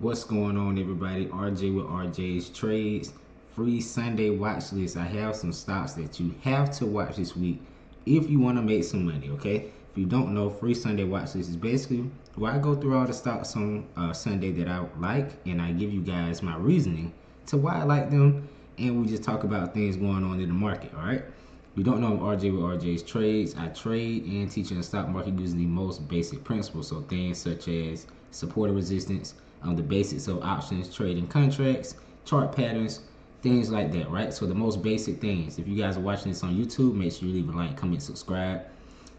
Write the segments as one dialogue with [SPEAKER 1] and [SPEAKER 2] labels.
[SPEAKER 1] What's going on, everybody? RJ with RJ's Trades. Free Sunday watch list. I have some stocks that you have to watch this week if you want to make some money, okay? If you don't know, free Sunday watch list is basically where I go through all the stocks on Sunday that I like, and I give you guys my reasoning to why I like them, and we just talk about things going on in the market, all right? If you don't know, I'm RJ with RJ's Trades. I trade and teach in the stock market using the most basic principles, so things such as support and resistance, the basics of options, trading contracts, chart patterns, things like that, right? So the most basic things. If you guys are watching this on YouTube, make sure you leave a like, comment, subscribe.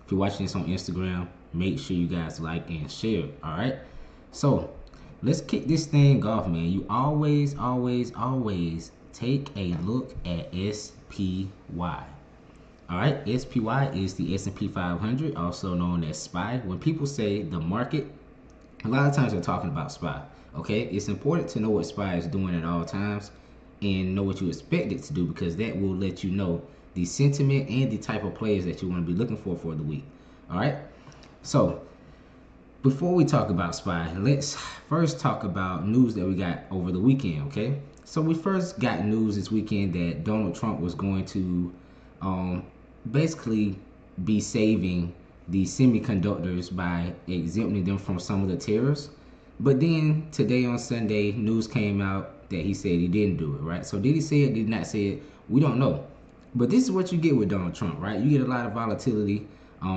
[SPEAKER 1] If you're watching this on Instagram, make sure you guys like and share, all right? So let's kick this thing off, man. You always take a look at SPY. All right, SPY is the S&P 500, also known as SPY. When people say the market, a lot of times they're talking about SPY. Okay, it's important to know what SPY is doing at all times and know what you expect it to do, because that will let you know the sentiment and the type of players that you want to be looking for the week. All right, so before we talk about SPY, let's first talk about news that we got over the weekend. Okay, so we first got news this weekend that Donald Trump was going to basically be saving the semiconductors by exempting them from some of the tariffs. But then today on Sunday, news came out that he said he didn't do it, right? So did he say it? Did he not say it? We don't know. But this is what you get with Donald Trump, right? You get a lot of volatility.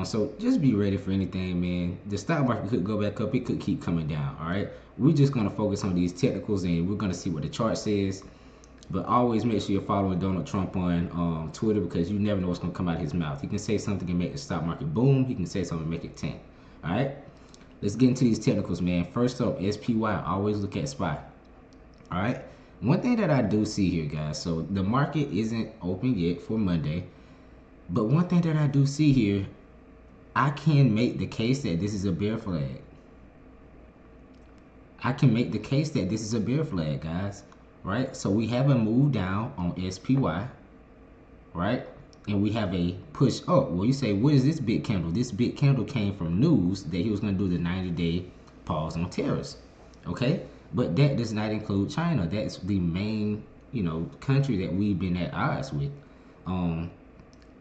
[SPEAKER 1] So just be ready for anything, man. The stock market could go back up. It could keep coming down, all right? We're just going to focus on these technicals, and we're going to see what the chart says. But always make sure you're following Donald Trump on Twitter, because you never know what's going to come out of his mouth. He can say something and make the stock market boom. He can say something and make it tank. All right? Let's get into these technicals, man. First up, SPY. Always look at SPY. All right? One thing that I do see here, guys. So the market isn't open yet for Monday. But one thing that I do see here, I can make the case that this is a bear flag. I can make the case that this is a bear flag, guys. Right? So we have a move down on SPY, right? And we have a push up. Well, you say, what is this big candle? This big candle came from news that he was going to do the 90-day pause on tariffs, okay? But that does not include China. That's the main, country that we've been at odds with.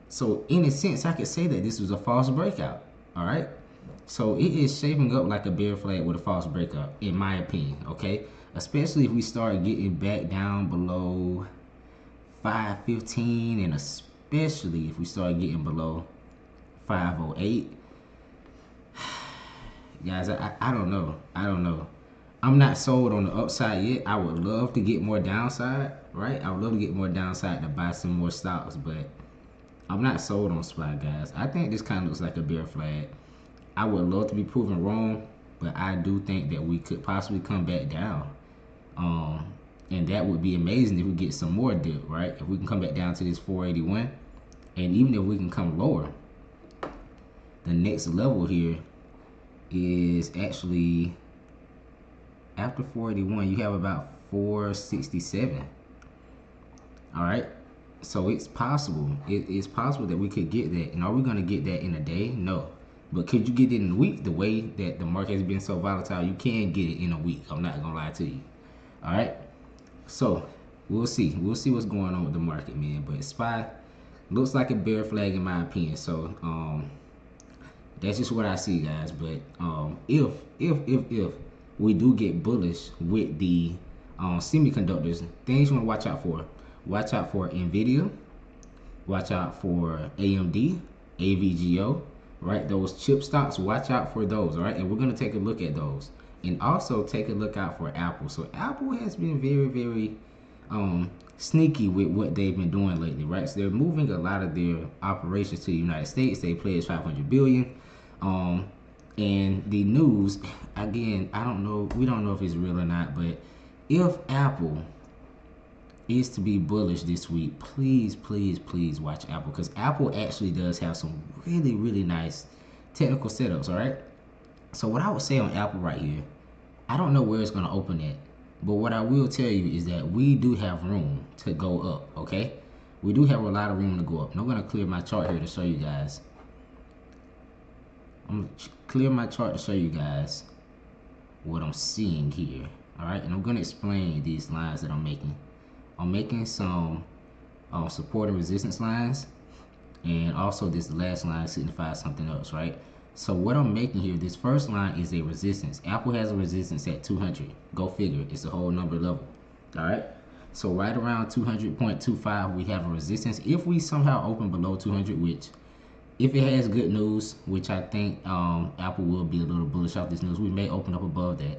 [SPEAKER 1] So in a sense, I could say that this was a false breakout, all right? So it is shaping up like a bear flag with a false breakout, in my opinion, okay? Especially if we start getting back down below 515, and especially if we start getting below 508. Guys, I don't know. I'm not sold on the upside yet. I would love to get more downside, right? I would love to get more downside to buy some more stocks, but I'm not sold on SPY, guys. I think this kind of looks like a bear flag. I would love to be proven wrong, but I do think that we could possibly come back down. And that would be amazing if we get some more dip, right? If we can come back down to this 481, and even if we can come lower, the next level here is actually after 481, you have about 467. All right, so it's possible. It's possible that we could get that. And are we going to get that in a day? No. But could you get it in a week? The way that the market has been so volatile, you can get it in a week. I'm not gonna lie to you. All right, so we'll see what's going on with the market, man. But SPY looks like a bear flag in my opinion. So that's just what I see, guys. But if we do get bullish with the semiconductors, things you want to watch out for. Watch out for Nvidia. Watch out for AMD, AVGO. Right, those chip stocks, watch out for those. All right, and we're going to take a look at those, and also take a look out for Apple. So Apple has been very sneaky with what they've been doing lately, right? So they're moving a lot of their operations to the United States. They pledged 500 billion. And the news, again, I don't know, we don't know if it's real or not, but if Apple is to be bullish this week, please watch Apple, because Apple actually does have some really nice technical setups. All right, so what I would say on Apple right here, I don't know where it's going to open at, but what I will tell you is that we do have room to go up. Okay, we do have a lot of room to go up, and I'm going to clear my chart here to show you guys. I'm going to clear my chart to show you guys what I'm seeing here. All right, and I'm gonna explain these lines that I'm making. I'm making some support and resistance lines, and also this last line signifies something else, right? So what I'm making here, this first line is a resistance. Apple has a resistance at 200. Go figure, it's a whole number level. All right. So right around 200.25, we have a resistance. If we somehow open below 200, which if it has good news, which I think Apple will be a little bullish off this news, we may open up above that.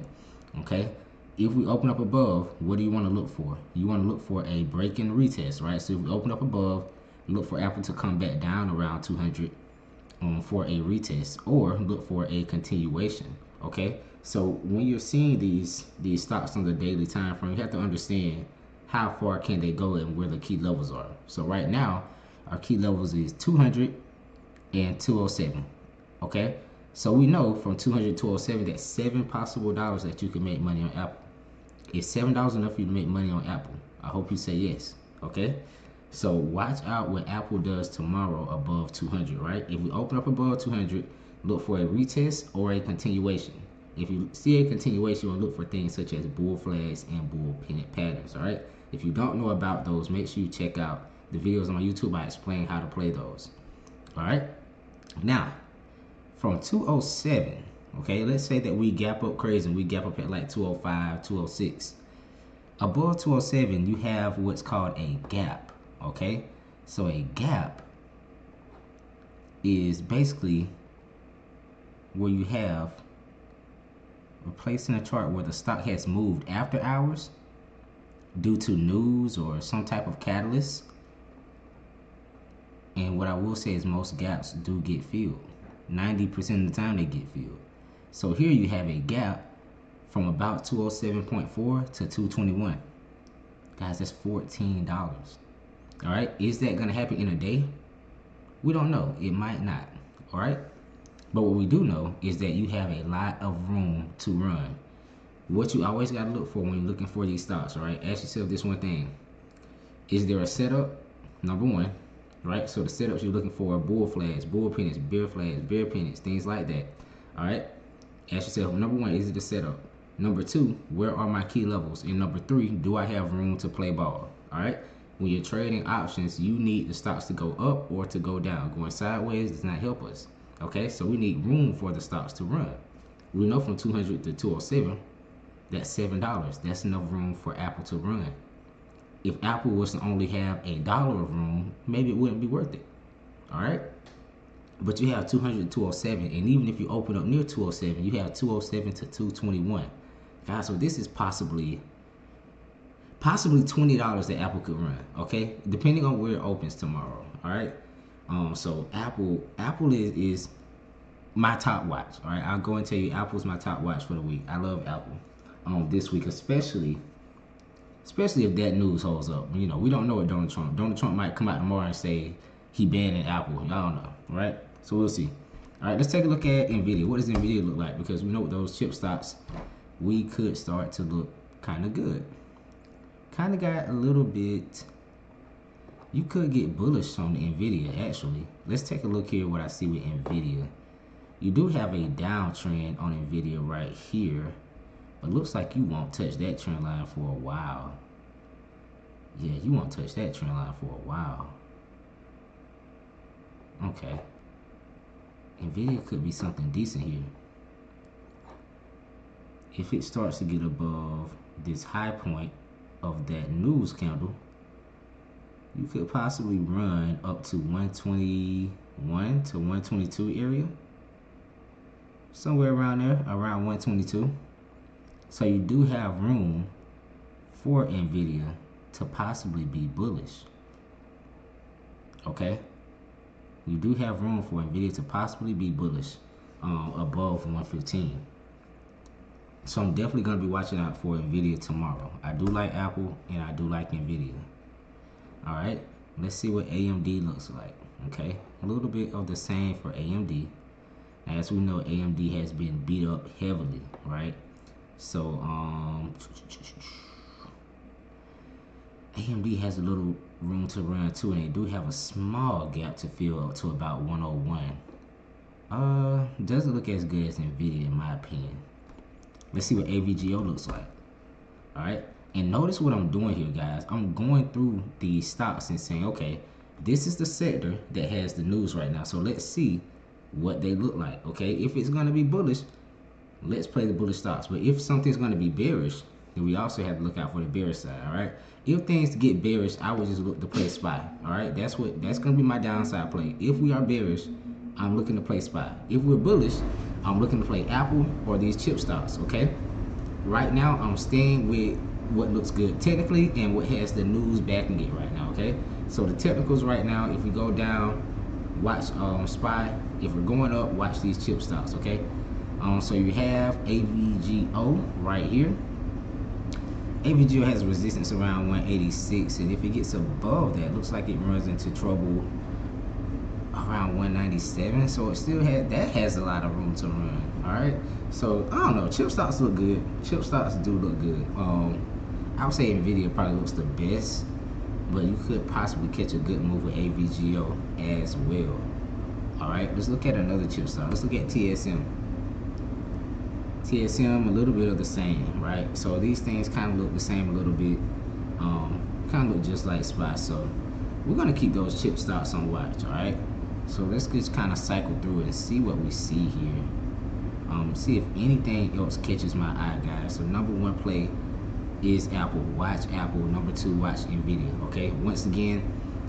[SPEAKER 1] Okay. If we open up above, what do you want to look for? You want to look for a break in retest, right? So if we open up above, look for Apple to come back down around 200 for a retest, or look for a continuation. Okay, so when you're seeing these stocks on the daily time frame, you have to understand how far can they go and where the key levels are. So right now, our key levels is 200 and 207. Okay, so we know from 200 to 207 that seven possible dollars that you can make money on Apple. Is $7 enough for you to make money on Apple? I hope you say yes. Okay. So watch out what Apple does tomorrow above 200, right? If we open up above 200, look for a retest or a continuation. If you see a continuation, you want to look for things such as bull flags and bull pennant patterns, all right? If you don't know about those, make sure you check out the videos on YouTube. I explain how to play those, all right? Now, from 207, okay, let's say that we gap up crazy and we gap up at like 205, 206. Above 207, you have what's called a gap, okay? So a gap is basically where you have a place in a chart where the stock has moved after hours due to news or some type of catalyst. And what I will say is most gaps do get filled. 90% of the time they get filled. So here you have a gap from about 207.4 to 221. Guys, that's $14. All right, is that gonna happen in a day? We don't know. It might not. All right, but what we do know is that you have a lot of room to run. What you always gotta look for when you're looking for these stocks, all right? Ask yourself this one thing: is there a setup? Number one, right? So the setups you're looking for are bull flags, bull pennants, bear flags, bear pennants, things like that. All right. Ask yourself, number one, is it a setup? Number two, where are my key levels? And number three, do I have room to play ball? All right. When you're trading options, you need the stocks to go up or to go down. Going sideways does not help us. Okay, so we need room for the stocks to run. We know from 200 to 207, that's $7. That's enough room for Apple to run. If Apple was to only have $1 of room, maybe it wouldn't be worth it. All right. But you have 200 to 207, and even if you open up near 207, you have 207 to 221. Guys, so this is possibly $20 that Apple could run, okay? Depending on where it opens tomorrow, all right? So Apple is my top watch, all right? I'll go and tell you Apple's my top watch for the week. I love Apple this week, especially if that news holds up. You know, we don't know what Donald Trump might come out tomorrow and say he banning Apple. Y'all don't know, right? So we'll see. All right, let's take a look at Nvidia. What does Nvidia look like? Because we know with those chip stocks, we could start to look kind of good. Kind of got a little bit. You could get bullish on Nvidia actually. Let's take a look here what I see with Nvidia. You do have a downtrend on Nvidia right here, but looks like you won't touch that trend line for a while. Yeah, you won't touch that trend line for a while. Okay. Nvidia could be something decent here. If it starts to get above this high point of that news candle, you could possibly run up to 121 to 122 area. Somewhere around there, around 122. So you do have room for Nvidia to possibly be bullish. Okay? You do have room for Nvidia to possibly be bullish above 115. So I'm definitely going to be watching out for Nvidia tomorrow. I do like Apple and I do like Nvidia. All right, let's see what AMD looks like. Okay, a little bit of the same for AMD. As we know, AMD has been beat up heavily, right? So AMD has a little room to run too, and they do have a small gap to fill up to about 101. Doesn't look as good as Nvidia in my opinion. Let's see what AVGO looks like. All right. And notice what I'm doing here, guys. I'm going through these stocks and saying, okay, this is the sector that has the news right now. So let's see what they look like. Okay. If it's going to be bullish, let's play the bullish stocks. But if something's going to be bearish, then we also have to look out for the bearish side. All right. If things get bearish, I would just look to play SPY. All right. That's going to be my downside play. If we are bearish, I'm looking to play SPY. If we're bullish, I'm looking to play Apple or these chip stocks. Okay. Right now, I'm staying with what looks good technically and what has the news backing it right now. Okay. So the technicals right now, if we go down, watch SPY. If we're going up, watch these chip stocks. Okay. So you have AVGO right here. AVGO has resistance around 186, and if it gets above that, looks like it runs into trouble around 197. So it still has a lot of room to run. All right. So I don't know. Chip stocks look good. Chip stocks do look good. I would say Nvidia probably looks the best, but you could possibly catch a good move with AVGO as well. All right. Let's look at another chip stock. Let's look at TSM. TSM, a little bit of the same, right? So these things kind of look the same a little bit. Kind of look just like SPY. So we're gonna keep those chip stocks on watch, all right? So let's just kind of cycle through and see what we see here. See if anything else catches my eye, guys. So number one play is Apple. Watch Apple. Number two, watch Nvidia. Okay. Once again,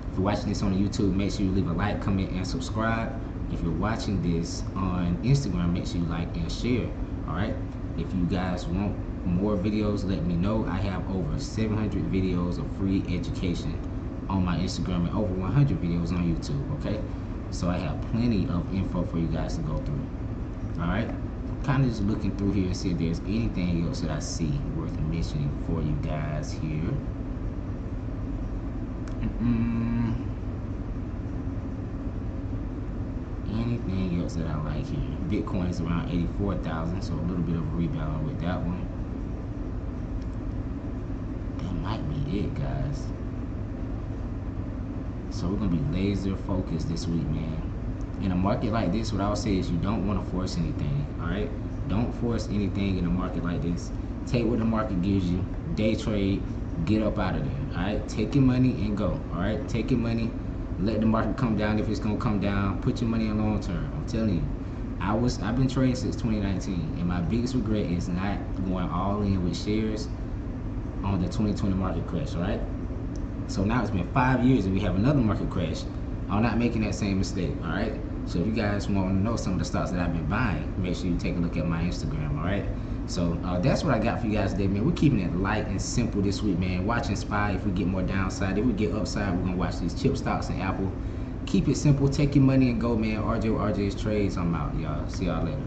[SPEAKER 1] if you're watching this on YouTube, make sure you leave a like, comment, and subscribe. If you're watching this on Instagram, make sure you like and share. All right. If you guys want more videos, let me know. I have over 700 videos of free education on my Instagram and over 100 videos on YouTube. Okay. So I have plenty of info for you guys to go through. All right. Kind of just looking through here and see if there's anything else that I see worth mentioning for you guys here. Anything else that I like here? Bitcoin is around 84,000, so a little bit of a rebound with that one. That might be it, guys. So we're gonna be laser focused this week, man. In a market like this, what I would say is you don't want to force anything. All right, don't force anything in a market like this. Take what the market gives you. Day trade, get up out of there. All right, take your money and go. All right, take your money. Let the market come down if it's gonna come down. Put your money in long term. I'm telling you, I've been trading since 2019, and my biggest regret is not going all in with shares on the 2020 market crash. All right, so now it's been 5 years and we have another market crash. I'm not making that same mistake. All right. So if you guys want to know some of the stocks that I've been buying, make sure you take a look at my Instagram. All right. So that's what I got for you guys today, man. We're keeping it light and simple this week, man. Watching SPY. If we get more downside, if we get upside, we're gonna watch these chip stocks and Apple. Keep it simple. Take your money and go, man. RJ with RJ's Trades. I'm out, y'all. See y'all later.